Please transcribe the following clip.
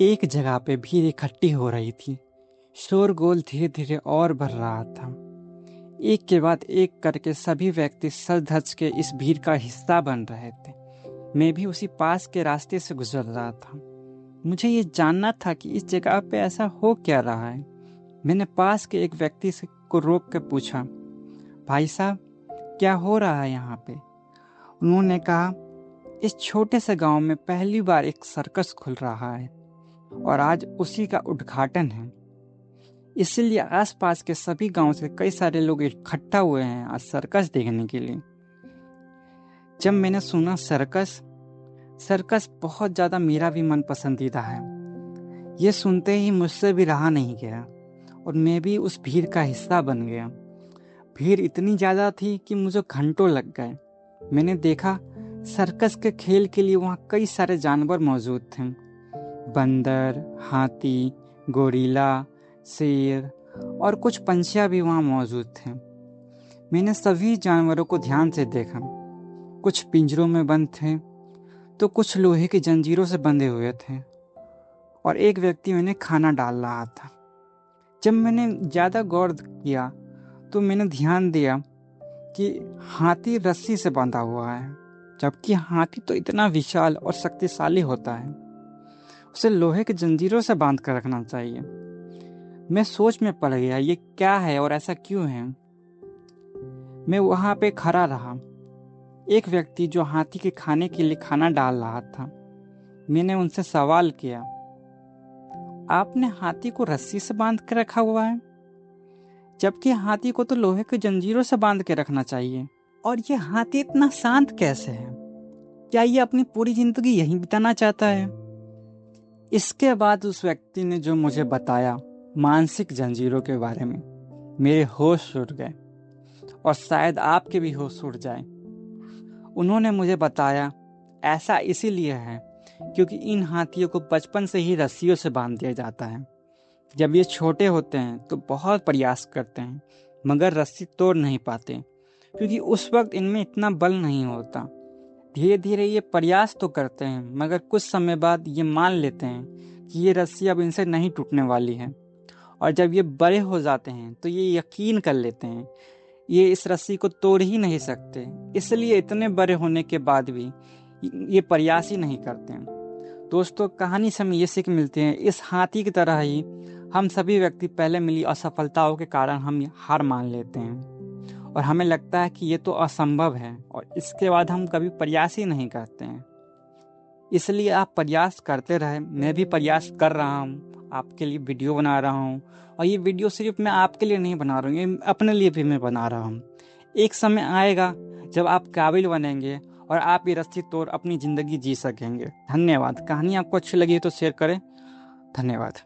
एक जगह पे भीड़ इकट्ठी हो रही थी। शोरगुल धीरे धीरे और बढ़ रहा था। एक के बाद एक करके सभी व्यक्ति सज धज के इस भीड़ का हिस्सा बन रहे थे। मैं भी उसी पास के रास्ते से गुजर रहा था। मुझे ये जानना था कि इस जगह पे ऐसा हो क्या रहा है। मैंने पास के एक व्यक्ति से को रोक कर पूछा, भाई साहब, क्या हो रहा है यहाँ पे? उन्होंने कहा, इस छोटे से गांव में पहली बार एक सर्कस खुल रहा है और आज उसी का उद्घाटन है। इसीलिए आसपास के सभी गांव से कई सारे लोग इकट्ठा हुए हैं आज सर्कस देखने के लिए। जब मैंने सुना सर्कस सर्कस बहुत ज़्यादा मेरा भी मन पसंदीदा है। ये सुनते ही मुझसे भी रहा नहीं गया और मैं भी उस भीड़ का हिस्सा बन गया। भीड़ इतनी ज़्यादा थी कि मुझे घंटों लग गए। मैंने देखा सर्कस के खेल के लिए वहाँ कई सारे जानवर मौजूद थे। बंदर, हाथी, गोरिल्ला, शेर और कुछ पंछियाँ भी वहाँ मौजूद थे। मैंने सभी जानवरों को ध्यान से देखा। कुछ पिंजरों में बंद थे तो कुछ लोहे की जंजीरों से बंधे हुए थे और एक व्यक्ति उन्हें खाना डाल रहा था। जब मैंने ज़्यादा गौर किया तो मैंने ध्यान दिया कि हाथी रस्सी से बंधा हुआ है, जबकि हाथी तो इतना विशाल और शक्तिशाली होता है, उसे लोहे की जंजीरों से बांध कर रखना चाहिए। मैं सोच में पड़ गया, ये क्या है और ऐसा क्यों है। मैं वहां पे खड़ा रहा। एक व्यक्ति जो हाथी के खाने के लिए खाना डाल रहा था, मैंने उनसे सवाल किया, आपने हाथी को रस्सी से बांध के रखा हुआ है, जबकि हाथी को तो लोहे की जंजीरों से बांध के रखना चाहिए, और ये हाथी इतना शांत कैसे है? क्या ये अपनी पूरी जिंदगी यहीं बिताना चाहता है? इसके बाद उस व्यक्ति ने जो मुझे बताया मानसिक जंजीरों के बारे में, मेरे होश उड़ गए और शायद आपके भी होश उड़ जाए। उन्होंने मुझे बताया ऐसा इसीलिए है क्योंकि इन हाथियों को बचपन से ही रस्सियों से बांध दिया जाता है। जब ये छोटे होते हैं तो बहुत प्रयास करते हैं मगर रस्सी तोड़ नहीं पाते क्योंकि उस वक्त इनमें इतना बल नहीं होता। धीरे धीरे ये प्रयास तो करते हैं मगर कुछ समय बाद ये मान लेते हैं कि ये रस्सी अब इनसे नहीं टूटने वाली है, और जब ये बड़े हो जाते हैं तो ये यकीन कर लेते हैं ये इस रस्सी को तोड़ ही नहीं सकते, इसलिए इतने बड़े होने के बाद भी ये प्रयास ही नहीं करते हैं। दोस्तों, कहानी से हमें ये सीख मिलती है, इस हाथी की तरह ही हम सभी व्यक्ति पहले मिली असफलताओं के कारण हम हार मान लेते हैं और हमें लगता है कि ये तो असंभव है, और इसके बाद हम कभी प्रयास ही नहीं करते हैं। इसलिए आप प्रयास करते रहे। मैं भी प्रयास कर रहा हूँ, आपके लिए वीडियो बना रहा हूँ, और ये वीडियो सिर्फ मैं आपके लिए नहीं बना रहा हूँ, ये अपने लिए भी मैं बना रहा हूँ। एक समय आएगा जब आप काबिल बनेंगे और आप ये रस्सी तोड़ अपनी ज़िंदगी जी सकेंगे। धन्यवाद। कहानी आपको अच्छी लगी तो शेयर करें। धन्यवाद।